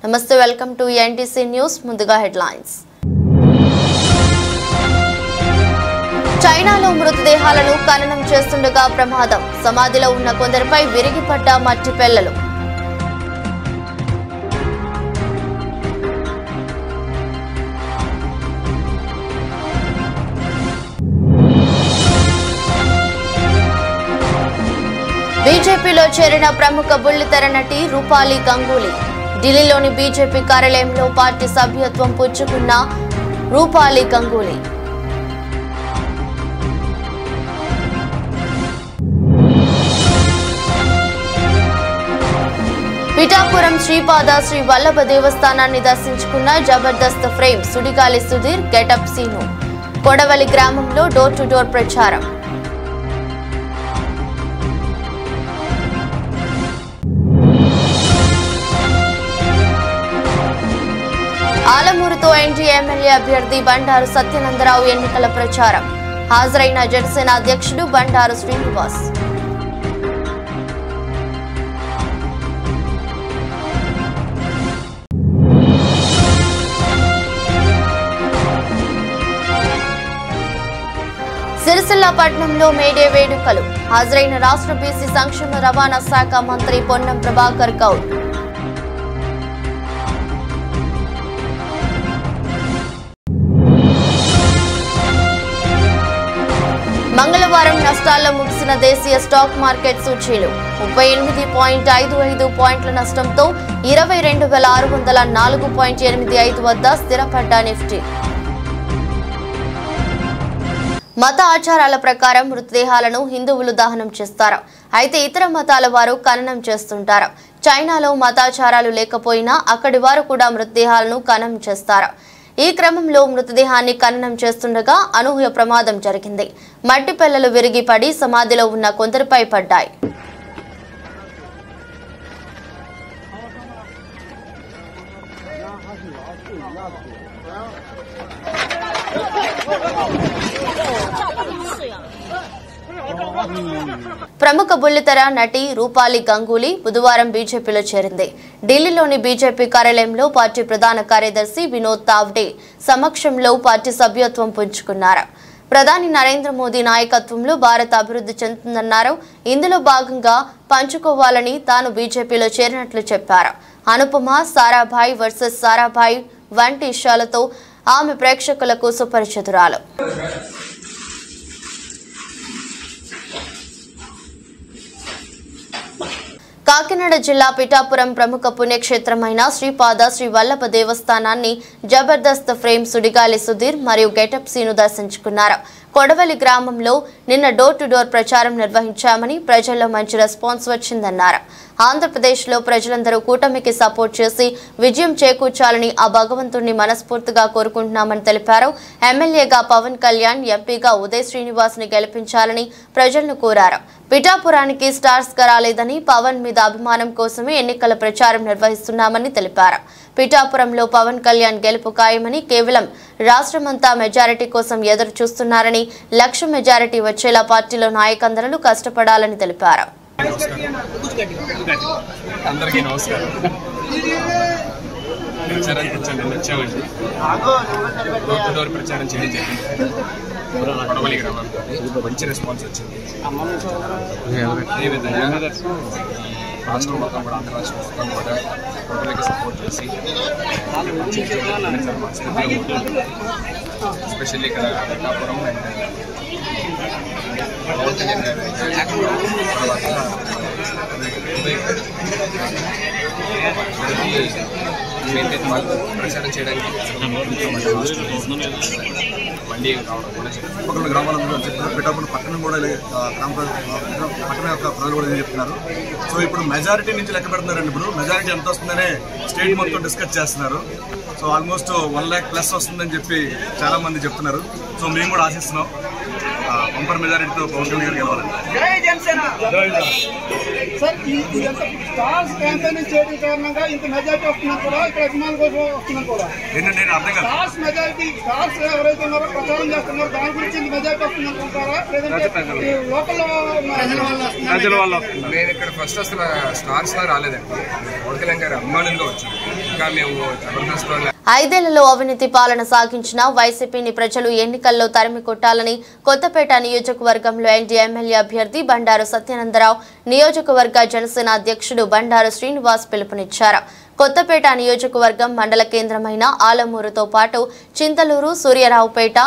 నమస్తే, welcome to NTC news. ముందుగా headlines. చైనాలో మృతదేహాలను ఖననం చేస్తుండగా ప్రమాదం. సమాధిలో ఉన్న కొందరిపై విరిగిపడ్డ మట్టి పెళ్లలు. బీజేపీలో చేరిన ప్రముఖ బుల్లితెర నటి రూపాలి గంగూలీ. ఢిల్లీలోని బీజేపీ కార్యాలయంలో పార్టీ సభ్యత్వం పుచ్చుకున్న రూపాలి గంగూలీ. పిఠాపురం శ్రీపాద శ్రీ వల్లభ దేవస్థానాన్ని దర్శించుకున్న Jabardasth frame Sudigali Sudheer, getup scene. కొడవలి గ్రామంలో డోర్ టు డోర్ ప్రచారం. ఆలమూరుతో ఎన్డీఏ ఎమ్మెల్యే అభ్యర్థి బండారు సత్యనందరావు ఎన్నికల ప్రచారం. హాజరైన జనసేన అధ్యక్షుడు బండారు శ్రీనివాస్. సిరిసిల్ల పట్టణంలో మేడే వేడుకలు. హాజరైన రాష్ట్ర బీసీ సంక్షేమ రవాణా శాఖ మంత్రి పొన్నం ప్రభాకర్ గౌడ్. మంగళవారం నష్టాల్లో ముగిసిన దేశీయ స్టాక్ మార్కెట్ సూచీలు 38.55 పాయింట్ల నష్టంతో 22,604.85 వద్ద స్థిరపడ్డ నిఫ్టీ. మత ఆచారాల ప్రకారం మృతదేహాలను హిందువులు దహనం చేస్తారు. అయితే ఇతర మతాల వారు ఖననం చేస్తుంటారు. చైనాలో మతాచారాలు లేకపోయినా అక్కడి వారు కూడా మృతదేహాలను ఖననం చేస్తారు. ఈ క్రమంలో మృతదేహాన్ని ఖననం చేస్తుండగా అనూహ్య ప్రమాదం జరిగింది. మట్టి పెళ్లలు విరిగి పడి సమాధిలో ఉన్న కొందరిపై పడ్డాయి. ప్రముఖ బుల్లితెర నటి రూపాలి గంగూలీ బుధవారం బీజేపీలో చేరింది. ఢిల్లీలోని బీజేపీ కార్యాలయంలో పార్టీ ప్రధాన కార్యదర్శి వినోద్ తావ్డే సమక్షంలో పార్టీ సభ్యత్వం పుంజుకున్నారు. ప్రధాని నరేంద్ర మోదీ నాయకత్వంలో భారత్ అభివృద్ధి చెందుతుందన్నారు. ఇందులో భాగంగా పంచుకోవాలని తాను బీజేపీలో చేరినట్లు చెప్పారు. అనుపమ, సారాభాయ్ వర్సెస్ సారాభాయ్ వంటి విషయాలతో ఆమె ప్రేక్షకులకు సుపరిచితురాలు. కాకినాడ జిల్లా పిఠాపురం ప్రముఖ పుణ్యక్షేత్రమైన శ్రీపాద శ్రీ వల్లభ దేవస్థానాన్ని జబర్దస్త్ ఫ్రేమ్ సుడిగాలి సుధీర్ మరియు గెటప్ సీను దర్శించుకున్నారు. కొడవలి గ్రామంలో నిన్న డోర్ టు డోర్ ప్రచారం నిర్వహించామని, ప్రజల్లో మంచి రెస్పాన్స్ వచ్చిందన్నారు. ఆంధ్రప్రదేశ్లో ప్రజలందరూ కూటమికి సపోర్ట్ చేసి విజయం చేకూర్చాలని ఆ భగవంతుడిని మనస్ఫూర్తిగా కోరుకుంటున్నామని తెలిపారు. ఎమ్మెల్యేగా పవన్ కళ్యాణ్, ఎంపీగా ఉదయ్ శ్రీనివాస్ ని గెలిపించాలని ప్రజలను కోరారు. పిఠాపురానికి స్టార్స్ గా రాలేదని, పవన్ మీద అభిమానం కోసమే ఎన్నికల ప్రచారం నిర్వహిస్తున్నామని తెలిపారు. పిఠాపురంలో పవన్ కళ్యాణ్ గెలుపు ఖాయమని, కేవలం రాష్ట్రమంతా మెజారిటీ కోసం ఎదురు చూస్తున్నారని, లక్ష మెజారిటీ వచ్చేలా పార్టీలో నాయకులందరూ కష్టపడాలని తెలిపారు. అందరికీ నమస్కారం. వచ్చామండి. డోర్ టు డోర్ ప్రచారం చేయడం జరిగింది. కొడవలి గ్రామంలో మంచి రెస్పాన్స్ వచ్చింది. అదేవిధంగా రాష్ట్రం మొత్తం కూడా, ఆంధ్ర రాష్ట్రం మొత్తం కూడా కొడవలికి సపోర్ట్ చేసి ఎస్పెషల్లీ ఇక్కడ పిఠాపురం అండ్ ప్రచారం చేయడానికి మళ్ళీ రావడం కూడా చుట్టుపక్కల గ్రామాలందరూ చెప్తున్నారు. పిఠాపురం పట్టణం కూడా పట్టణం యొక్క ప్రజలు కూడా చెప్తున్నారు. సో ఇప్పుడు మెజారిటీ నుంచి లెక్క పెడుతున్నారండి. ఇప్పుడు మెజారిటీ ఎంత వస్తుందనే స్టేట్ మొత్తం డిస్కస్ చేస్తున్నారు. సో ఆల్మోస్ట్ 1 lakh+ వస్తుందని చెప్పి చాలా మంది చెప్తున్నారు. సో మేము కూడా ఆశిస్తున్నాం. బంపర్ మెజారిటీతో పవన్ కళ్యాణ్ గారు గెలవాలండి. నేను అర్థం కాదు. మేము ఇక్కడ ఫస్ట్ అసలు స్టార్స్ లా రాలేదండి. పవన్ కళ్యాణ్ గారు అభిమానులుగా వచ్చాము. ఇంకా మేము జబర్దస్త్ 5 ఏళ్లలో అవినీతి పాలన సాగించిన వైసీపీని ప్రజలు ఎన్నికల్లో తరిమి కొట్టాలని కొత్తపేట నియోజకవర్గంలో ఎన్డీఏ ఎమ్మెల్యే అభ్యర్థి బండారు సత్యానందరావు, నియోజకవర్గ జనసేన అధ్యక్షుడు బండారు శ్రీనివాస్ పిలుపునిచ్చారు. కొత్తపేట నియోజకవర్గం మండల కేంద్రమైన ఆలమూరుతో పాటు చింతలూరు, సూర్యరావుపేట,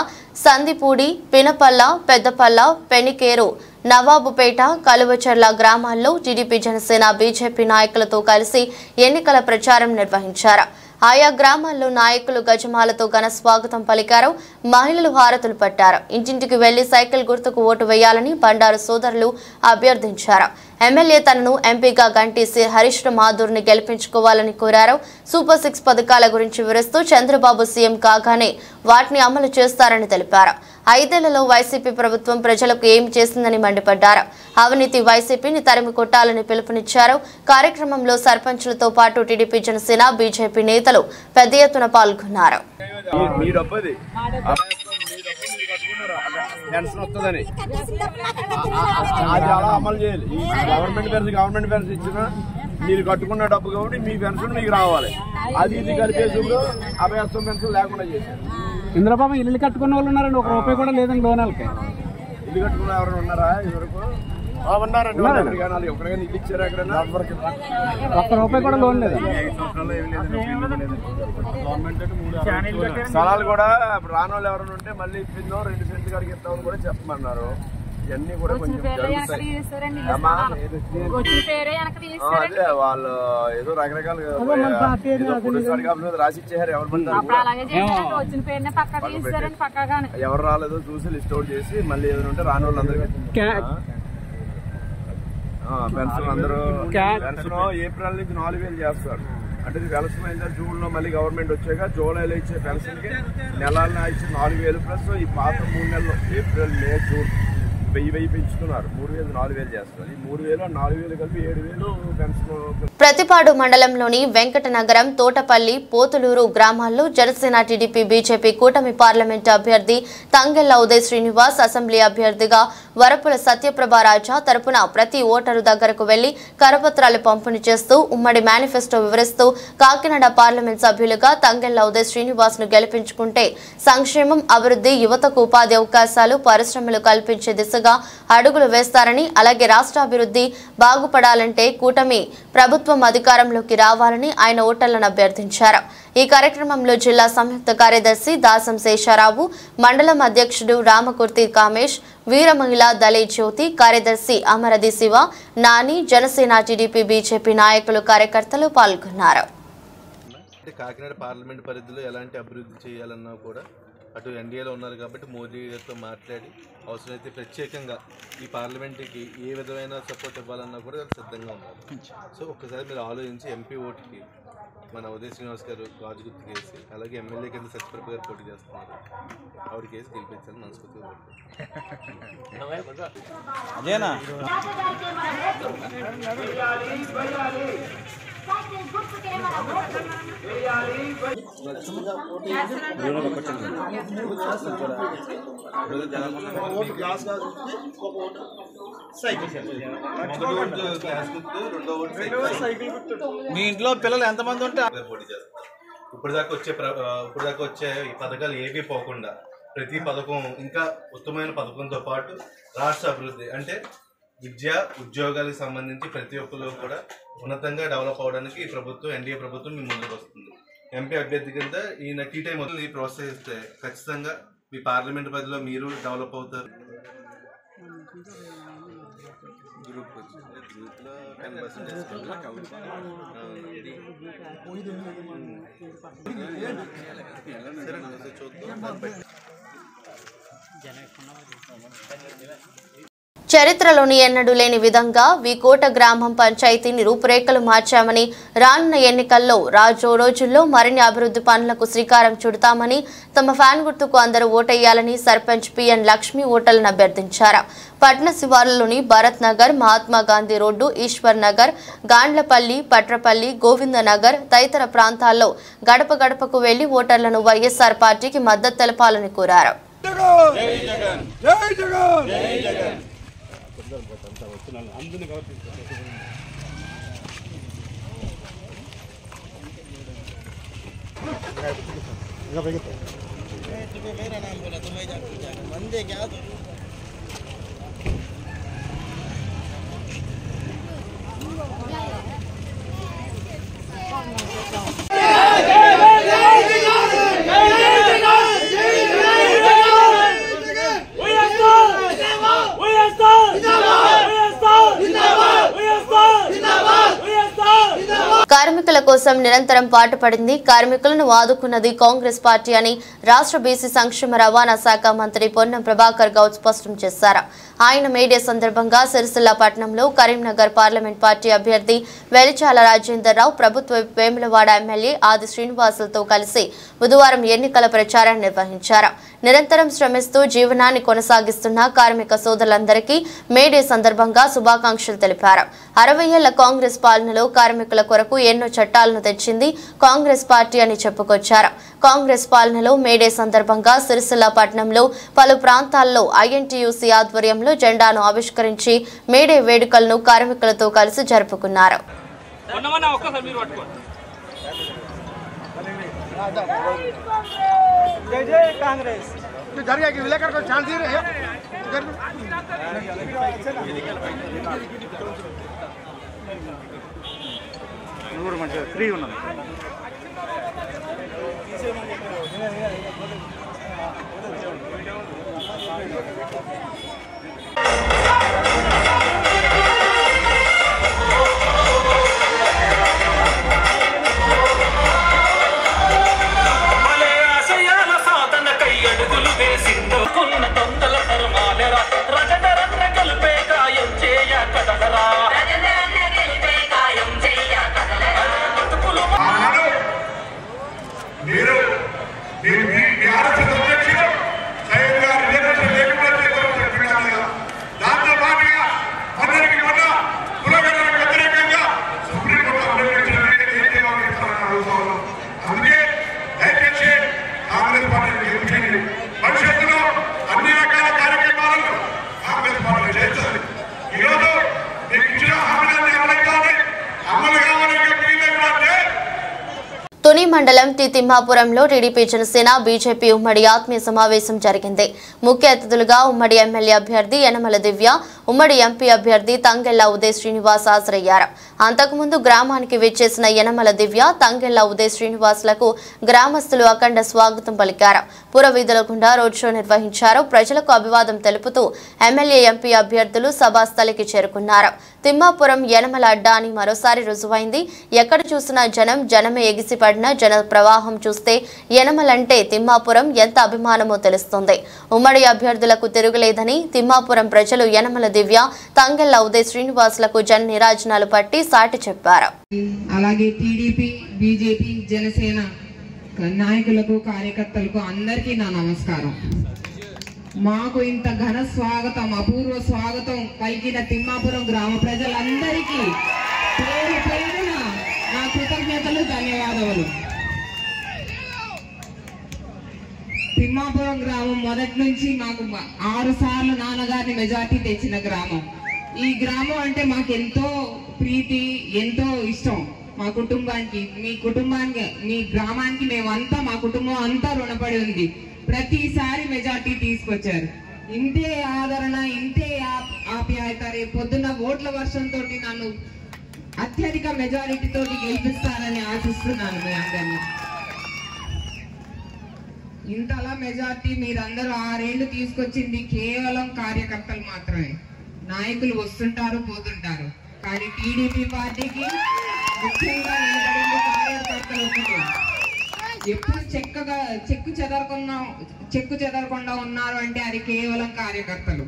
సందిపూడి, పినపల్ల, పెద్దపల్ల, పెనికేరు, నవాబుపేట, కలువచర్ల గ్రామాల్లో టీడీపీ, జనసేన, బీజేపీ నాయకులతో కలిసి ఎన్నికల ప్రచారం నిర్వహించారు. ఆయా గ్రామాల్లో నాయకులు గజమాలతో ఘన స్వాగతం పలికారు. మహిళలు హారతులు పట్టారు. ఇంటింటికి వెళ్లి సైకిల్ గుర్తుకు ఓటు వేయాలని బండారు సోదరులు అభ్యర్థించారు. ఎమ్మెల్యే తనను ఎంపీగా గంటి హరీష్ మాధుర్ని గెలిపించుకోవాలని కోరారు. సూపర్ 6 పథకాల గురించి వివరిస్తూ చంద్రబాబు సీఎం కాగానే వాటిని అమలు చేస్తారని తెలిపారు. 5 ఏళ్లలో వైసీపీ ప్రభుత్వం ప్రజలకు ఏమి చేసిందని మండిపడ్డారు. అవినీతి వైసీపీని తరిమి కొట్టాలని పిలుపునిచ్చారు. కార్యక్రమంలో సర్పంచులతో పాటు టీడీపీ, జనసేన, బీజేపీ నేతలు పెద్ద ఎత్తున పాల్గొన్నారు. గవర్నమెంట్ ఇచ్చిన మీరు కట్టుకున్న డబ్బు కాబట్టి మీ పెన్షన్ మీకు రావాలి. అది ఇది కలిపేసుడు అభయస్తం పెన్షన్ లేకుండా చేశారు. ఇంద్రబాబు ఇల్లు కట్టుకున్న వాళ్ళు ఉన్నారండి. 1 రూపాయి కూడా లేదండి లోన్ వాళ్ళకి. ఇల్లు కట్టుకున్న ఎవరైనా ఉన్నారా? ఇదివరకు ఉన్నారండి. ఎక్కడికైనా ఇల్లు ఇచ్చారా? ఎక్కడైనా 1 రూపాయి కూడా లోన్ లేదు. స్థలాలు కూడా రాని వాళ్ళు ఎవరైనా ఉంటే మళ్ళీ ఇప్పిందో 2 సెంట్లు కాడికి ఇస్తామని కూడా చెప్పమన్నారు. ఇవన్నీ కూడా కొంచెం అదే వాళ్ళు ఏదో రకరకాలుగా రాసి ఇచ్చేసారు. ఎవరు రాలేదో చూసి లిస్ట్ అవుట్ చేసి మళ్ళీ ఏదైనా ఉంటే రాని వాళ్ళందరికీ పెన్షన్ అందరూ పెన్షన్ ఏప్రిల్ నుంచి 4000 చేస్తారు. అంటే ఇది పెన్షన్ అయితే జూన్ లో మళ్ళీ గవర్నమెంట్ వచ్చాక జూలైలో ఇచ్చే పెన్షన్ కి నెలల్లో ఇచ్చే 4000 ప్లస్ ఈ పాత 3 నెలలు ఏప్రిల్, మే, జూన్ 1000 పెంచుతున్నారు. 3000 4000 చేస్తున్నారు. ఈ 3000 4000 కలిపి 7000 పెన్షన్. ప్రతిపాడు మండలంలోని వెంకటనగరం, తోటపల్లి, పోతులూరు గ్రామాల్లో జనసేన, టీడీపీ, బీజేపీ కూటమి పార్లమెంటు అభ్యర్థి తంగెళ్ల ఉదయ్ శ్రీనివాస్, అసెంబ్లీ అభ్యర్థిగా వరపుల సత్యప్రభ రాజా తరపున ప్రతి ఓటరు దగ్గరకు వెళ్లి కరపత్రాలు పంపిణీ చేస్తూ ఉమ్మడి మేనిఫెస్టో వివరిస్తూ కాకినాడ పార్లమెంట్ సభ్యులుగా తంగెళ్ల ఉదయ్ శ్రీనివాస్ ను గెలిపించుకుంటే సంక్షేమం, అభివృద్ధి, యువతకు ఉపాధి అవకాశాలు, పరిశ్రమలు కల్పించే దిశగా అడుగులు వేస్తారని, అలాగే రాష్ట్ర అభివృద్ధి బాగుపడాలంటే కూటమి ప్రభుత్వం అధికారంలోకి రావాలని ఆయన ఓటర్లను అభ్యర్థించారు. ఈ కార్యక్రమంలో జిల్లా సంయుక్త కార్యదర్శి దాసం శేషారావు, మండలం అధ్యక్షుడు రామకుర్తి కామేష్, వీర మహిళా దళే జ్యోతి, కార్యదర్శి అమరది శివ, నాని, జనసేన, టీడీపీ, బీజేపీ నాయకులు, కార్యకర్తలు పాల్గొన్నారు. కాకినాడ పార్లమెంట్ పరిధిలో ఎలాంటి అభివృద్ధి చేయాలన్నా కూడా అటు ఎన్డీఏలో ఉన్నారు కాబట్టి మోదీ గారితో మాట్లాడి అవసరమైతే ప్రత్యేకంగా ఈ పార్లమెంట్కి ఏ విధమైన సపోర్ట్ ఇవ్వాలన్నా కూడా సిద్ధంగా ఉన్నారు. సో ఒక్కసారి మీరు ఆలోచించి ఎంపీ ఓటుకి మన ఉదయ్ శ్రీనివాస్ గారు గాజు గుర్తు కేసి, అలాగే ఎమ్మెల్యే కింద సత్యప్రభ గారు పోటీ చేస్తున్నారు, ఆవిడ కేసు గెలిపించాలని మనస్ఫూర్తిగా అదేనా మీ ఇంట్లో పిల్లలు ఎంతమంది ఉంటే పోటీ చేస్తారు. ఇప్పుడు దాకా వచ్చే ఈ పథకాలు ఏవి పోకుండా ప్రతి పథకం ఇంకా ఉత్తమమైన పథకంతో పాటు రాష్ట్ర అభివృద్ధి అంటే విద్య, ఉద్యోగాలకు సంబంధించి ప్రతి ఒక్కరు కూడా ఉన్నతంగా డెవలప్ అవడానికి ఈ ప్రభుత్వం, ఎన్డీఏ ప్రభుత్వం మీ ముందుకు వస్తుంది. ఎంపీ అభ్యర్థి కింద ఈయన టీ టైం మొదలు ప్రోత్సహిస్తే ఖచ్చితంగా మీ పార్లమెంట్ పరిధిలో మీరు డెవలప్ అవుతారు. గ్రూప్లో 10% చూద్దాం. చరిత్రలోని ఎన్నడూ లేని విధంగా వికోట గ్రామం పంచాయతీని రూపురేఖలు మార్చామని, రానున్న ఎన్నికల్లో రోజుల్లో మరిన్ని అభివృద్ధి పనులకు శ్రీకారం చుడతామని, తమ ఫ్యాన్ గుర్తుకు అందరూ ఓటేయాలని సర్పంచ్ పిఎన్ లక్ష్మి ఓటర్లను అభ్యర్థించారు. పట్న శివార్లలోని భరత్ నగర్, మహాత్మా గాంధీ రోడ్డు, ఈశ్వర్ నగర్, గాండ్లపల్లి, పట్రపల్లి, గోవింద నగర్ తదితర ప్రాంతాల్లో గడప గడపకు వెళ్లి ఓటర్లను వైఎస్ఆర్ పార్టీకి మద్దతు తెలపాలని కోరారు. కార్మికుల కోసం నిరంతరం పాటుపడింది, కార్మికులను ఆదుకున్నది కాంగ్రెస్ పార్టీ అని రాష్ట్ర బీసీ సంక్షేమ రవాణా శాఖ మంత్రి పొన్నం ప్రభాకర్ గౌడ్ స్పష్టం చేశారు. ఆయన మేడే సందర్భంగా సిరిసిల్ల పట్టణంలో కరీంనగర్ పార్లమెంట్ పార్టీ అభ్యర్థి వెలిచాల రాజేందర్ రావు, ప్రభుత్వ వేములవాడ ఎమ్మెల్యే ఆది శ్రీనివాసులతో కలిసి బుధవారం ఎన్నికల ప్రచారాన్ని నిర్వహించారు. నిరంతరం శ్రమిస్తూ జీవనాన్ని కొనసాగిస్తున్న కార్మిక సోదరులందరికీ మేడే సందర్భంగా శుభాకాంక్షలు తెలిపారు. 60 ఏళ్ల కాంగ్రెస్ పాలనలో కార్మికుల కొరకు ఎన్నో చట్టాలను తెచ్చింది కాంగ్రెస్ పార్టీ అని చెప్పుకొచ్చారు. కాంగ్రెస్ పాలనలో మేడే సందర్భంగా సిరిసిల్ల పట్టణంలో పలు ప్రాంతాల్లో ఐఎన్టీయూసీ ఆధ్వర్యంలో జెండాను ఆవిష్కరించి మేడే వేడుకలను కార్మికులతో కలిసి జరుపుకున్నారు. ఫ్రీ ఉన్నది. తుని మండలం టి తిమ్మాపురంలో టీడీపీ జనసేన బీజేపీ ఉమ్మడి ఆత్మీయ సమావేశం జరిగింది. ముఖ్య అతిథులుగా ఉమ్మడి ఎమ్మెల్యే అభ్యర్థి యనమల దివ్య, ఉమ్మడి ఎంపీ అభ్యర్థి తంగెళ్ల ఉదయ్ శ్రీనివాస్ హాజరయ్యారు. అంతకుముందు గ్రామానికి విచ్చేసిన యనమల దివ్య, తంగెళ్ల ఉదయ్ శ్రీనివాస్లకు గ్రామస్తులు అఖండ స్వాగతం పలికారు. పురవీధుల గుండా రోడ్ షో నిర్వహించారు. ప్రజలకు అభివాదం తెలుపుతూ ఎమ్మెల్యే ఎంపీ అభ్యర్థులు సభాస్థలికి చేరుకున్నారు. తిమ్మాపురం యనమల అడ్డా అని మరోసారి రుజువైంది. ఎక్కడ చూసినా జనమే ఎగిసిపడిన జన ప్రవాహం చూస్తే యనమలంటే తిమ్మాపురం ఎంత అభిమానమో తెలుస్తుంది. ఉమ్మడి అభ్యర్థులకు తిరుగులేదని తిమ్మాపురం ప్రజలు యనమల దివ్య, తంగెళ్ల ఉదయ్ శ్రీనివాసులకు జన నిరాజనాలు పట్టి సాటి చెప్పారు. అలాగే టీడీపీ, బీజేపీ, జనసేన నాయకులకు, కార్యకర్తలకు అందరికీ నా నమస్కారం. మాకు ఇంత ఘన స్వాగతం, అపూర్వ స్వాగతం పలికిన తిమ్మాపురం గ్రామ ప్రజలందరికీ పేరు పేరున నా కృతజ్ఞతలు, ధన్యవాదాలు. తిమ్మాపురం గ్రామం మొదటి నుంచి మాకు 6 సార్లు నాన్నగారిని మెజార్టీ తెచ్చిన గ్రామం. ఈ గ్రామం అంటే మాకు ఎంతో ప్రీతి, ఎంతో ఇష్టం. మా కుటుంబానికి, మీ గ్రామానికి మేమంతా, మా కుటుంబం అంతా రుణపడి ఉంది. ప్రతిసారి మెజార్టీ తీసుకొచ్చారు. ఇంతే ఆదరణ, ఇంతే ఆప్యాయత. రేపు పొద్దున్న ఓట్ల వర్షంతో నన్ను అత్యధిక మెజారిటీతో గెలిపిస్తారని ఆశిస్తున్నాను. మీ అందరినీ ఇంతలా మెజార్టీ మీరందరూ 6 ఏళ్లు తీసుకొచ్చింది కేవలం కార్యకర్తలు మాత్రమే. నాయకులు వస్తుంటారు, పోతుంటారు. కానీ టీడీపీ పార్టీకి ముఖ్యంగా నిలబడింది కార్యకర్తలు. ఎప్పుడు చెక్కు చెదరకుండా ఉన్నారు అంటే అది కేవలం కార్యకర్తలు.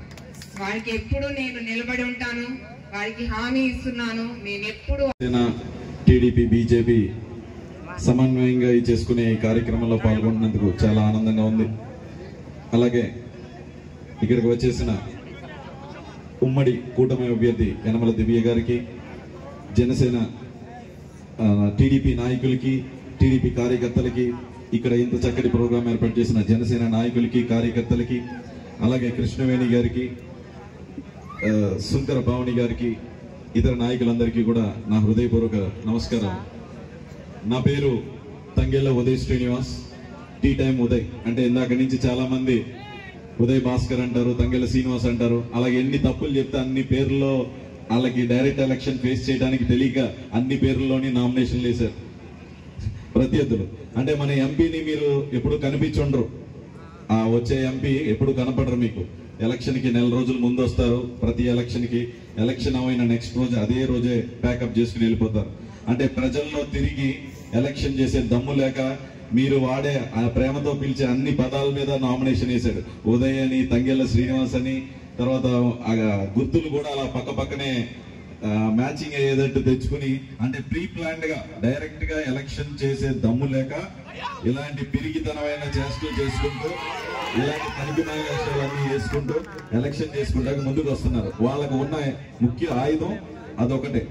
వారికి ఎప్పుడు నేను నిలబడి ఉంటాను, వారికి హామీ ఇస్తున్నాను. నేను ఎప్పుడు టీడీపీ బీజేపీ సమన్వయంగా చేసుకునే ఈ కార్యక్రమంలో పాల్గొంటున్నందుకు చాలా ఆనందంగా ఉంది. అలాగే ఇక్కడికి వచ్చేసిన ఉమ్మడి కూటమి అభ్యర్థి యనమల దివ్య గారికి, జనసేన టీడీపీ నాయకులకి, టీడీపీ కార్యకర్తలకి, ఇక్కడ ఇంత చక్కటి ప్రోగ్రాం ఏర్పాటు చేసిన జనసేన నాయకులకి, కార్యకర్తలకి, అలాగే కృష్ణవేణి గారికి, సుంకర భావని గారికి, ఇతర నాయకులందరికీ కూడా నా హృదయపూర్వక నమస్కారం. నా పేరు తంగెళ్ళ ఉదయ్ శ్రీనివాస్, టీ టైం ఉదయ్. అంటే ఇందాక నుంచి చాలా మంది ఉదయ్ భాస్కర్ అంటారు, తంగెళ్ళ శ్రీనివాస్ అంటారు. అలాగే ఎన్ని తప్పులు చెప్తే అన్ని పేర్లలో వాళ్ళకి డైరెక్ట్ ఎలక్షన్ ఫేస్ చేయడానికి తెలియక అన్ని పేర్లలోని నామినేషన్లు వేశారు ప్రత్యర్థులు. అంటే మన ఎంపీని మీరు ఎప్పుడు కనిపించుండరు, వచ్చే ఎంపీ ఎప్పుడు కనపడరు మీకు. ఎలక్షన్కి నెల రోజుల ముందు వస్తారు, ప్రతి ఎలక్షన్కి. ఎలక్షన్ అయిన నెక్స్ట్ రోజు అదే రోజే ప్యాకప్ చేసుకుని వెళ్ళిపోతారు. అంటే ప్రజల్లో తిరిగి ఎలక్షన్ చేసే దమ్ము లేక మీరు వాడే ఆ ప్రేమతో పిలిచే అన్ని పదాల మీద నామినేషన్ వేశాడు. ఉదయ్ అని, తంగెళ్ళ శ్రీనివాస్ అని, తర్వాత గుర్తులు కూడా అలా పక్క పక్కనే మ్యాచింగ్ అయ్యేటట్టు తెచ్చుకుని, అంటే ప్రీ ప్లాన్డ్ గా డైరెక్ట్ గా ఎలక్షన్ చేసే దమ్ము లేక ఇలాంటి పిరిగితనమైన చేష్టలు చేసుకుంటూ, ఇలాంటి పనికిమాలన్నీ వేసుకుంటూ ఎలక్షన్ చేసుకుంటాక ముందుకు వస్తున్నారు. వాళ్ళకు ఉన్న ముఖ్య ఆయుధం అదొకటే.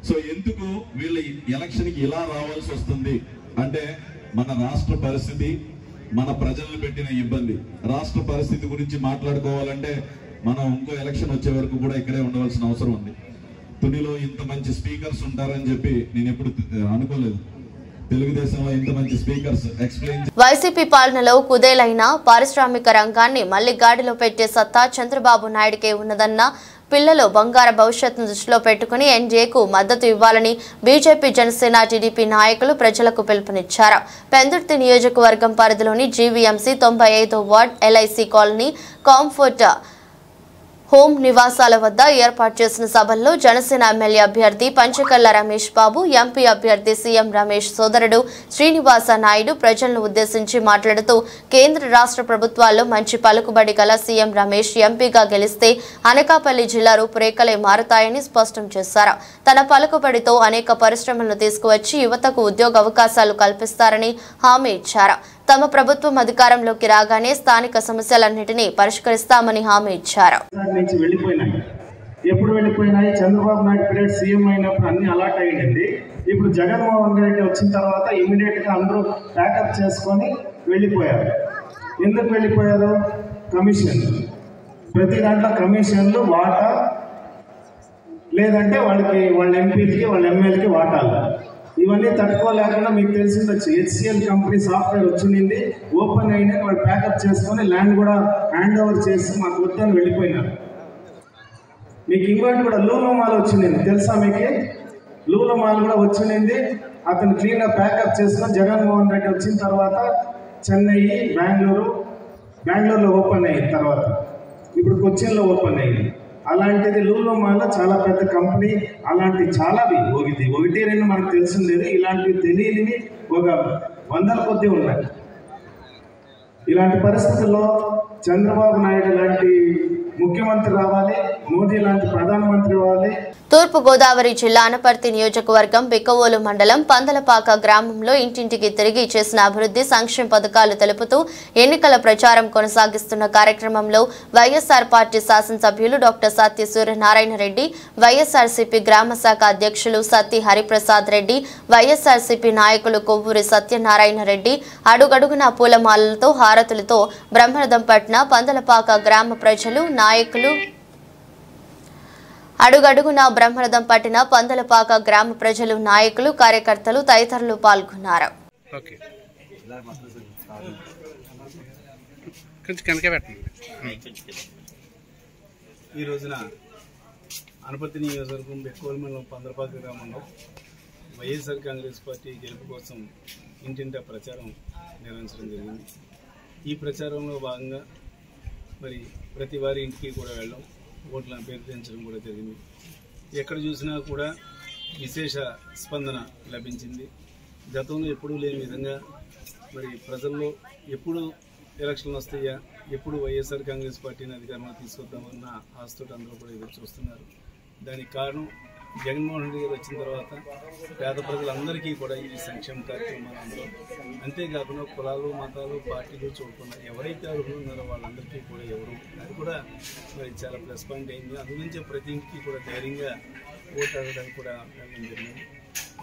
సో ఎందుకు వీళ్ళ ఎలక్షన్కి ఇలా రావాల్సి వస్తుంది అంటే, మన రాష్ట్ర పరిస్థితి, మన ప్రజలను పెట్టిన ఇబ్బంది. రాష్ట్ర పరిస్థితి గురించి మాట్లాడుకోవాలంటే మనం ఇంకో ఎలక్షన్ వచ్చే వరకు కూడా ఇక్కడే ఉండవలసిన అవసరం ఉంది. తునిలో ఇంత మంచి స్పీకర్స్ ఉంటారని చెప్పి నేను ఎప్పుడు అనుకోలేదు. తెలుగుదేశంలో ఇంత మంచి స్పీకర్స్ ఎక్స్ప్లెయిన్. వైసీపీ పాలనలో కుదేలైన పారిశ్రామిక రంగాన్ని మళ్లీ గాడిలో పెట్టే సత్తా చంద్రబాబు నాయుడుకే ఉన్నదన్న, పిల్లలు బంగారు భవిష్యత్తును దృష్టిలో పెట్టుకుని ఎన్డీఏకు మద్దతు ఇవ్వాలని బీజేపీ, జనసేన, టీడీపీ నాయకులు ప్రజలకు పిలుపునిచ్చారు. పెందుర్తి నియోజకవర్గం పరిధిలోని జీవీఎంసీ 95వ ward LIC colony comfort home నివాసాల వద్ద ఏర్పాటు చేసిన సభల్లో జనసేన ఎమ్మెల్యే అభ్యర్థి పంచకల్ల రమేష్ బాబు, ఎంపీ అభ్యర్థి సీఎం రమేష్ సోదరుడు శ్రీనివాస నాయుడు ప్రజలను ఉద్దేశించి మాట్లాడుతూ, కేంద్ర రాష్ట్ర ప్రభుత్వాల్లో మంచి పలుకుబడి గల సీఎం రమేష్ ఎంపీగా గెలిస్తే అనకాపల్లి జిల్లా రూపురేఖలే మారుతాయని స్పష్టం చేశారు. తన పలుకుబడితో అనేక పరిశ్రమలను తీసుకువచ్చి యువతకు ఉద్యోగ అవకాశాలు కల్పిస్తారని హామీ ఇచ్చారు. తమ ప్రభుత్వం అధికారంలోకి రాగానే స్థానిక సమస్యలన్నింటినీ పరిష్కరిస్తామని హామీ ఇచ్చారు. ఎప్పుడు వెళ్ళిపోయినాయి? చంద్రబాబు నాయుడు పీరియడ్ సీఎం అయినప్పుడు అన్ని అలాట్ అయ్యింది. ఇప్పుడు జగన్మోహన్ రెడ్డి వచ్చిన తర్వాత ఇమీడియట్ గా అందరూ ప్యాకప్ చేసుకొని వెళ్ళిపోయారు. ఎందుకు వెళ్ళిపోయారు? కమిషన్, ప్రతి దాంట్లో కమిషన్లు, వాటా, లేదంటే వాళ్ళ ఎంపీలకి, వాళ్ళ ఎమ్మెల్యేకి వాటాలు. ఇవన్నీ తట్టుకోలేకుండా మీకు తెలిసిందొచ్చు, హెచ్సిఎల్ కంపెనీ సాఫ్ట్వేర్ వచ్చింది, ఓపెన్ అయినా వాళ్ళు ప్యాకప్ చేసుకొని ల్యాండ్ కూడా హ్యాండ్ ఓవర్ చేసి మాకు వద్దని వెళ్ళిపోయినారు. మీకు ఇంకోటి కూడా లూలో మాల్ వచ్చింది, తెలుసా మీకు? లూలో మాల్ కూడా వచ్చింది. అతను క్లీన్గా ప్యాకప్ చేసుకొని జగన్మోహన్ రెడ్డి వచ్చిన తర్వాత చెన్నై, బెంగళూరులో ఓపెన్ అయ్యింది. తర్వాత ఇప్పుడు కొచ్చిన్లో ఓపెన్ అయ్యింది. అలాంటిది లూలో మాల్లో చాలా పెద్ద కంపెనీ. అలాంటివి చాలావి, ఒకటి రెండు మనకు తెలిసింది లేదు, ఇలాంటివి తెలియనివి ఒక 100ల కొద్దీ ఉన్నాయి. ఇలాంటి పరిస్థితుల్లో చంద్రబాబు నాయుడు లాంటి ముఖ్యమంత్రి రావాలి, మోదీ లాంటి ప్రధానమంత్రి రావాలి. తూర్పు గోదావరి జిల్లా అనపర్తి నియోజకవర్గం బిక్కవోలు మండలం పందలపాక గ్రామంలో ఇంటింటికి తిరిగి చేసిన అభివృద్ధి సంక్షేమ పథకాలు తెలుపుతూ ఎన్నికల ప్రచారం కొనసాగిస్తున్న కార్యక్రమంలో వైఎస్ఆర్ పార్టీ శాసనసభ్యులు డాక్టర్ సత్య సూర్యనారాయణ రెడ్డి, వైఎస్ఆర్సీపీ గ్రామ శాఖ అధ్యక్షులు సత్తి హరిప్రసాద్ రెడ్డి, వైఎస్ఆర్సీపీ నాయకులు కొవ్వూరి సత్యనారాయణ రెడ్డి అడుగడుగున పూలమాలలతో, హారతులతో బ్రహ్మరథం పట్టిన పందలపాక గ్రామ ప్రజలు, నాయకులు అడుగడుగున బ్రహ్మరథం పట్టిన పందలపాక గ్రామ ప్రజలు, నాయకులు, కార్యకర్తలు తదితరులు పాల్గొన్నారు. ఈ రోజున అనపర్తి నియోజకవర్గం బెక్కోలు మండలం పందలపాక గ్రామంలో వైఎస్ఆర్ కాంగ్రెస్ పార్టీ గెలుపు కోసం ఇంటింటా ప్రచారం నిర్వహించడం జరిగింది. ఈ ప్రచారంలో భాగంగా మరి ప్రతి వారి ఇంటికి కూడా వెళ్ళడం, ఓట్లను అభ్యర్థించడం కూడా జరిగింది. ఎక్కడ చూసినా కూడా విశేష స్పందన లభించింది. గతంలో ఎప్పుడూ లేని విధంగా మరి ప్రజల్లో ఎప్పుడు ఎలక్షన్లు వస్తాయా, ఎప్పుడు వైఎస్ఆర్ కాంగ్రెస్ పార్టీని అధికారంలో తీసుకొద్దామన్న ఆశతోటి అందరూ కూడా ఎదురు చూస్తున్నారు. దానికి కారణం జగన్మోహన్ రెడ్డి గారు వచ్చిన తర్వాత పేద ప్రజలందరికీ కూడా ఈ సంక్షేమ కార్యక్రమాలు అందరూ, అంతేకాకుండా కులాలు మతాలు పార్టీలు చూడకుండా ఎవరైతే అర్హులు ఉన్నారో వాళ్ళందరికీ కూడా ఎవరు, అది కూడా మరి చాలా ప్లస్ పాయింట్ అయింది. అందుగురించే ప్రతి ఇంటికి కూడా ధైర్యంగా ఓటు అడగడానికి కూడా వెళ్ళడం జరిగింది.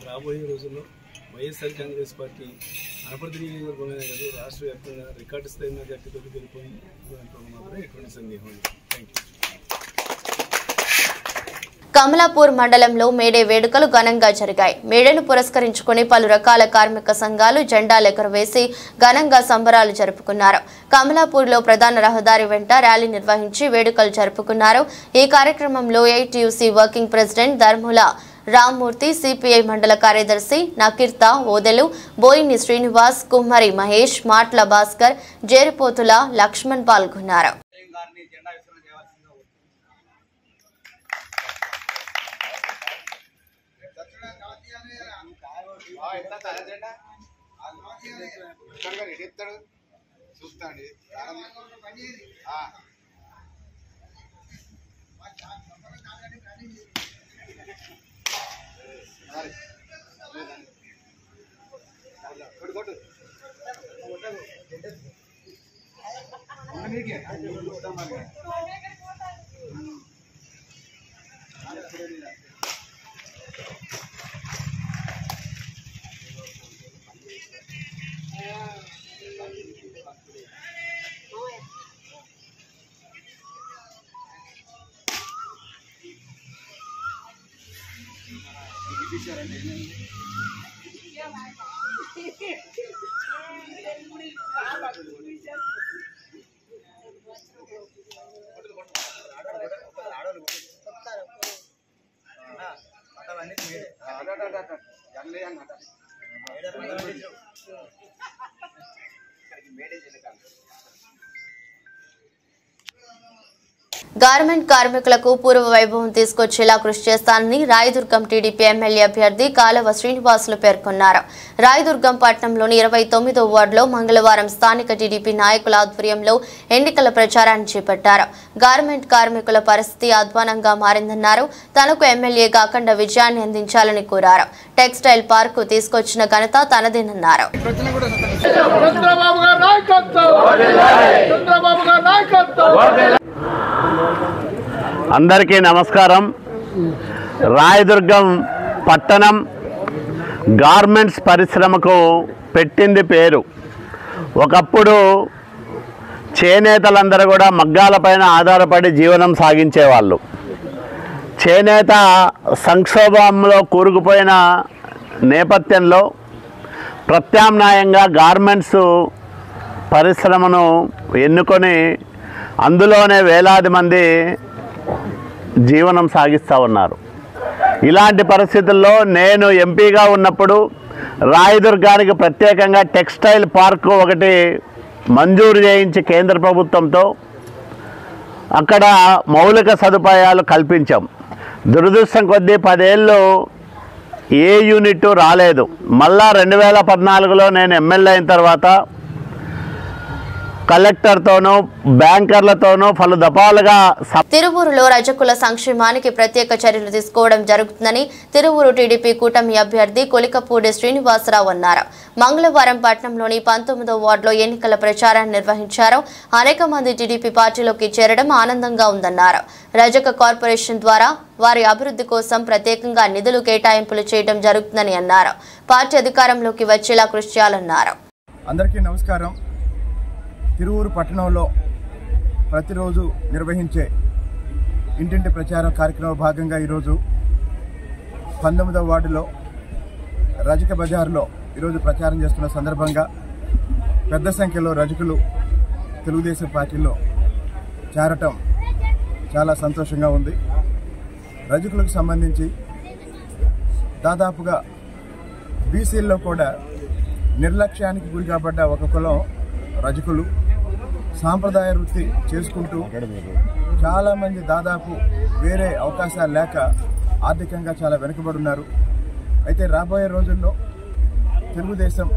రాబోయే రోజుల్లో వైఎస్ఆర్ కాంగ్రెస్ పార్టీ అనపర్తి నియోజకవర్గంలోనే కాదు రాష్ట్ర వ్యాప్తంగా రికార్డు స్థాయి మెజార్టీతో వెళ్ళిపోయింది. దాంట్లో మాత్రం ఎటువంటి సందేహం లేదు. Thank you. కమలాపూర్ మండలంలో మేడే వేడుకలు ఘనంగా జరిగాయి. మేడేను పురస్కరించుకుని పలు రకాల కార్మిక సంఘాలు జెండాలు ఎగురవేసి ఘనంగా సంబరాలు జరుపుకున్నారు. కమలాపూర్లో ప్రధాన రహదారి వెంట ర్యాలీ నిర్వహించి వేడుకలు జరుపుకున్నారు. ఈ కార్యక్రమంలో AITUC working president Dharmula Rammurthy, CPI మండల కార్యదర్శి నకీర్త ఓదెలు, బోయిని శ్రీనివాస్, కుమ్మరి మహేష్, మాట్ల భాస్కర్, జేరిపోతుల లక్ష్మణ్ పాల్గొన్నారు. గార్మెంట్ కార్మికులకు పూర్వ వైభవం తీసుకొచ్చేలా కృషి చేస్తానని రాయదుర్గం టీడీపీ ఎమ్మెల్యే అభ్యర్థి కాలవ శ్రీనివాసులు పేర్కొన్నారు. రాయదుర్గం పట్టణంలోని 29వ వార్డులో మంగళవారం స్థానిక టీడీపీ నాయకుల ఆధ్వర్యంలో ఎన్నికల ప్రచారాన్ని చేపట్టారు. గార్మెంట్ కార్మికుల పరిస్థితి అధ్వానంగా మారిందన్నారు. తనకు ఎమ్మెల్యేగా అఖండ విజయాన్ని అందించాలని కోరారు. టెక్స్టైల్ పార్కు తీసుకొచ్చిన ఘనత తనదేనన్నారు. అందరికీ నమస్కారం. రాయదుర్గం పట్టణం గార్మెంట్స్ పరిశ్రమకు పెట్టింది పేరు. ఒకప్పుడు చేనేతలందరూ కూడా మగ్గాలపైన ఆధారపడి జీవనం సాగించేవాళ్ళు. చేనేత సంక్షోభంలో కూరుకుపోయిన నేపథ్యంలో ప్రత్యామ్నాయంగా గార్మెంట్స్ పరిశ్రమను ఎన్నుకొని అందులోనే వేలాది మంది జీవనం సాగిస్తూ ఉన్నారు. ఇలాంటి పరిస్థితుల్లో నేను ఎంపీగా ఉన్నప్పుడు రాయదుర్గానికి ప్రత్యేకంగా టెక్స్టైల్ పార్కు ఒకటి మంజూరు చేయించి కేంద్ర ప్రభుత్వంతో అక్కడ మౌలిక సదుపాయాలు కల్పించాం. దురదృష్టం కొద్దీ 10 ఏళ్ళు ఏ యూనిట్ రాలేదు. మళ్ళా 2014లో నేను ఎమ్మెల్యే అయిన తర్వాత కలెక్టర్తోనూ బ్యాంకర్లతోనూ పలు దఫాలుగా తిరువూరులో రజకుల సంక్షేమానికి ప్రత్యేక చర్యలు తీసుకోవడం జరుగుతుందని తిరువూరు టీడీపీ కూటమి అభ్యర్థి కొలికపూడి శ్రీనివాసరావు అన్నారు. మంగళవారం పట్టణంలోని 19వ వార్డులో ఎన్నికల ప్రచారాన్ని నిర్వహించారు. అనేక మంది టీడీపీ పార్టీలోకి చేరడం ఆనందంగా ఉందన్నారు. రజక కార్పొరేషన్ ద్వారా వారి అభివృద్ధి కోసం ప్రత్యేకంగా నిధులు కేటాయింపులు చేయడం జరుగుతుందని అన్నారు. పార్టీ అధికారంలోకి వచ్చేలా కృషి చేయాలన్నారు. అందరికీ నమస్కారం. తిరువూరు పట్టణంలో ప్రతిరోజు నిర్వహించే ఇంటింటి ప్రచారం కార్యక్రమంలో భాగంగా ఈరోజు 19వ వార్డులో రజక బజార్లో ఈరోజు ప్రచారం చేస్తున్న సందర్భంగా పెద్ద సంఖ్యలో రజకులు తెలుగుదేశం పార్టీలో చేరటం చాలా సంతోషంగా ఉంది. రజకులకు సంబంధించి దాదాపుగా బీసీల్లో కూడా నిర్లక్ష్యానికి గురి కాబడ్డ ఒక కులం రజకులు. సాంప్రదాయ వృత్తి చేసుకుంటూ చాలామంది దాదాపు వేరే అవకాశాలు లేక ఆర్థికంగా చాలా వెనుకబడి ఉన్నారు. అయితే రాబోయే రోజుల్లో తెలుగుదేశం,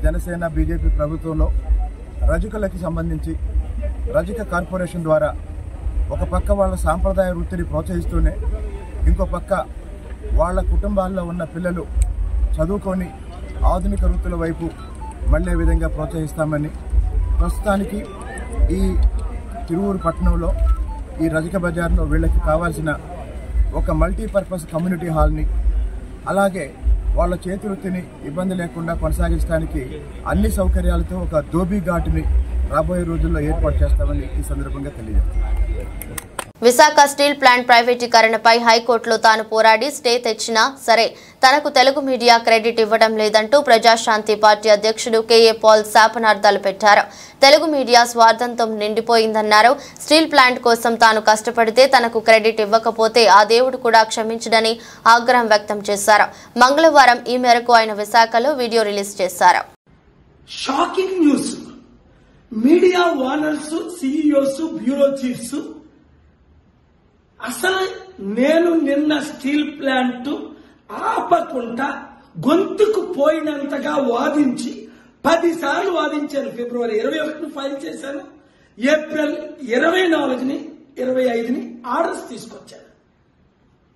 జనసేన, బీజేపీ ప్రభుత్వంలో రజకులకి సంబంధించి రజక కార్పొరేషన్ ద్వారా ఒక పక్క వాళ్ళ సాంప్రదాయ వృత్తిని ప్రోత్సహిస్తూనే ఇంకో పక్క వాళ్ళ కుటుంబాల్లో ఉన్న పిల్లలు చదువుకొని ఆధునిక వృత్తుల వైపు మళ్ళే విధంగా ప్రోత్సహిస్తామని ప్రస్తుతానికి ఈ తిరువూరు పట్టణంలో ఈ రజక బజార్లో వీళ్ళకి కావాల్సిన ఒక మల్టీపర్పస్ కమ్యూనిటీ హాల్ని అలాగే వాళ్ళ చేతి వృత్తిని ఇబ్బంది లేకుండా కొనసాగించడానికి అన్ని సౌకర్యాలతో ఒక ధోబీ ఘాటుని రాబోయే రోజుల్లో ఏర్పాటు చేస్తామని ఈ సందర్భంగా తెలియజేస్తాను. విశాఖ స్టీల్ ప్లాంట్ ప్రైవేటీకరణపై హైకోర్టులో తాను పోరాడి స్టే తెచ్చినా సరే తనకు తెలుగు మీడియా క్రెడిట్ ఇవ్వడం లేదంటూ ప్రజాశాంతి పార్టీ అధ్యక్షుడు కేఏ పాల్ శాపనార్థాలు పెట్టారు. తెలుగు మీడియా స్వార్థంతో నిండిపోయిందన్నారు. స్టీల్ ప్లాంట్ కోసం తాను కష్టపడితే తనకు క్రెడిట్ ఇవ్వకపోతే ఆ దేవుడు కూడా క్షమించడని ఆగ్రహం వ్యక్తం చేశారు. మంగళవారం ఈ మేరకు ఆయన విశాఖలో వీడియో రిలీజ్ చేశారు. Shocking news. Media owners, CEOs, bureau chiefs అసలు నేను నిన్న స్టీల్ ప్లాంట్ ఆపకుండా గొంతుకు పోయినంతగా వాదించి 10 సార్లు వాదించాను. ఫిబ్రవరి 21ని ఫైల్ చేశాను. ఏప్రిల్ 24ని 25ని ఆర్డర్స్ తీసుకొచ్చాను.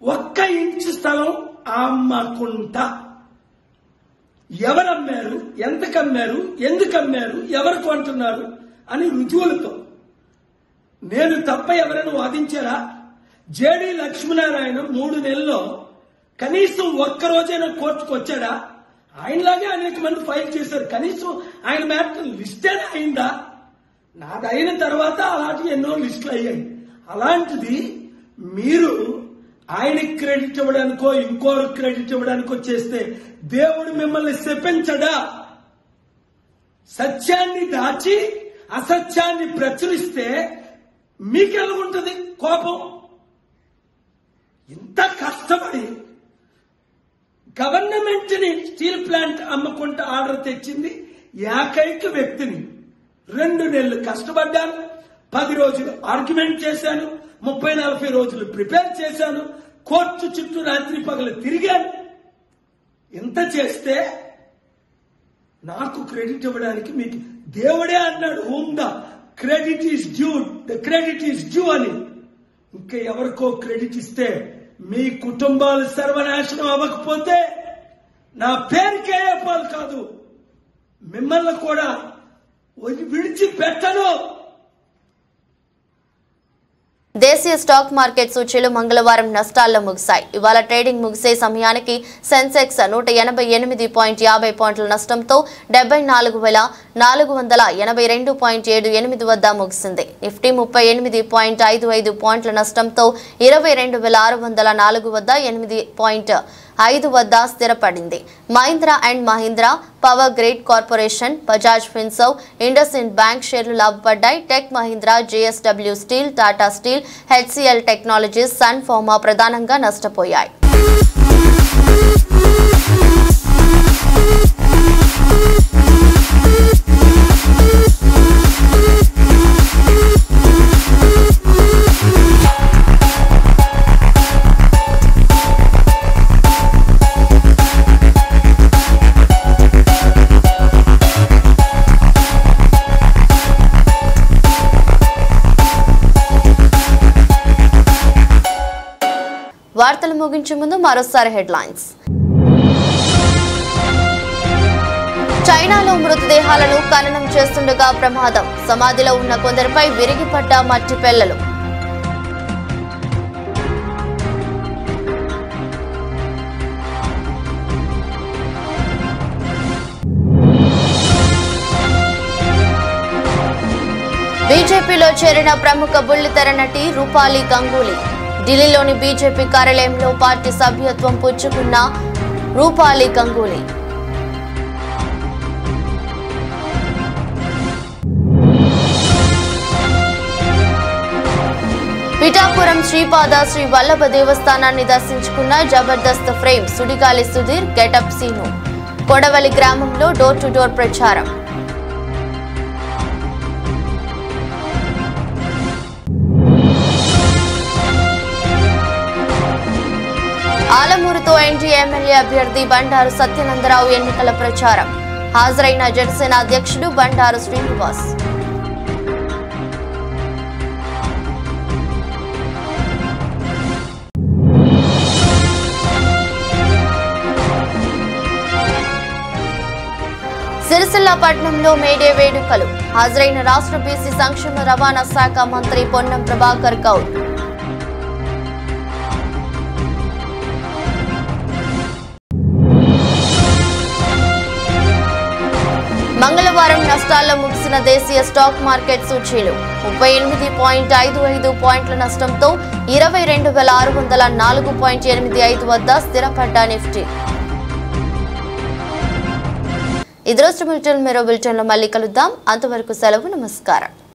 1 ఇంచు స్థలం అమ్మకుండా ఎవరమ్మారు, ఎంతకమ్మారు, ఎందుకమ్మారు, ఎవరు కొంటున్నారు అని రుజువులతో నేను తప్ప ఎవరైనా వాదించారా? జేడీ లక్ష్మీనారాయణ 3 నెలల్లో కనీసం ఒక్కరోజైనా కోర్టుకు వచ్చాడా? ఆయనలాగే అనేక మంది ఫైల్ చేశారు. కనీసం ఆయన మ్యాటర్ లిస్టేనే అయిందా? నాది అయిన తర్వాత అలాంటి ఎన్నో లిస్టులు అయ్యాయి. అలాంటిది మీరు ఆయనకి క్రెడిట్ ఇవ్వడానికో ఇంకోరు క్రెడిట్ ఇవ్వడానికో చేస్తే దేవుడు మిమ్మల్ని శపించడా? సత్యాన్ని దాచి అసత్యాన్ని ప్రచురిస్తే మీకెలా ఉంటుంది కోపం? ఇంత కష్టపడి గవర్నమెంట్ ని స్టీల్ ప్లాంట్ అమ్మకుంటే ఆర్డర్ తెచ్చింది ఏకైక వ్యక్తిని. 2 నెలలు కష్టపడ్డాను. 10 రోజులు ఆర్గ్యుమెంట్ చేశాను. 30-40 రోజులు ప్రిపేర్ చేశాను. కోర్టు చుట్టూ రాత్రి పగలు తిరిగాను. ఇంత చేస్తే నాకు క్రెడిట్ ఇవ్వడానికి మీకు దేవుడే అన్నాడు, whom the credit is due, the credit is due అని. ఇంకా ఎవరికో క్రెడిట్ ఇస్తే మీ కుటుంబాలు సర్వనాశనం అవ్వకపోతే నా పేరు కేఏ పాల్ కాదు, మిమ్మల్ని కూడా విడిచిపెట్టను. దేశీయ స్టాక్ మార్కెట్ సూచీలు మంగళవారం నష్టాల్లో ముగిశాయి. ఇవాళ ట్రేడింగ్ ముగిసే సమయానికి సెన్సెక్స్ 188.50 పాయింట్ల నష్టంతో 74,482.78 వద్ద ముగిసింది. నిఫ్టీ 38.55 పాయింట్ల నష్టంతో 22,604 వద్ద 8.5 వద్ద స్థిరపడింది. Mahindra and Mahindra, Power Grid Corporation, Bajaj Finserv, IndusInd Bank షేర్లు లాభపడ్డాయి. Tech Mahindra, JSW Steel, Tata Steel, HCL Technologies, Sun Pharma ప్రధానంగా నష్టపోయాయి. వార్తలు ముగించే ముందు మరోసారి హెడ్లైన్స్. చైనాలో మృతదేహాలను ఖననం చేస్తుండగా ప్రమాదం. సమాధిలో ఉన్న కొందరిపై విరిగిపడ్డ మట్టి పెళ్లలు. బీజేపీలో చేరిన ప్రముఖ బుల్లితెర నటి రూపాలి గంగూలీ. ఢిల్లీలోని బీజేపీ కార్యాలయంలో పార్టీ సభ్యత్వం పుచ్చుకున్న రూపాలి గంగూలీ. పిఠాపురం శ్రీపాద శ్రీ వల్లభ దేవస్థానాన్ని దర్శించుకున్న Jabardasth frame Sudigali Sudheer, getup scene. కొడవలి గ్రామంలో డోర్ టు డోర్ ప్రచారం. ఆలమూరుతో ఎన్డీఏ ఎమ్మెల్యే అభ్యర్థి బండారు సత్యనందరావు ఎన్నికల ప్రచారం. హాజరైన జనసేన అధ్యక్షుడు బండారు శ్రీనివాస్. సిరిసిల్ల పట్టణంలో మేడే వేడుకలు. హాజరైన రాష్ట్ర బీసీ సంక్షేమ రవాణా శాఖ మంత్రి పొన్నం ప్రభాకర్ గౌడ్. మంగళవారం నష్టాల్లో ముగిసిన దేశీయ స్టాక్ మార్కెట్ సూచీలు 38.55 పాయింట్ల నష్టంతో 22,604.85 వద్ద స్థిరపడ్డ నిఫ్టీ. ఇది రోజు బులెటిన్. మరో బులెటిన్లో మళ్ళీ కలుద్దాం. అంతవరకు సెలవు. నమస్కారం.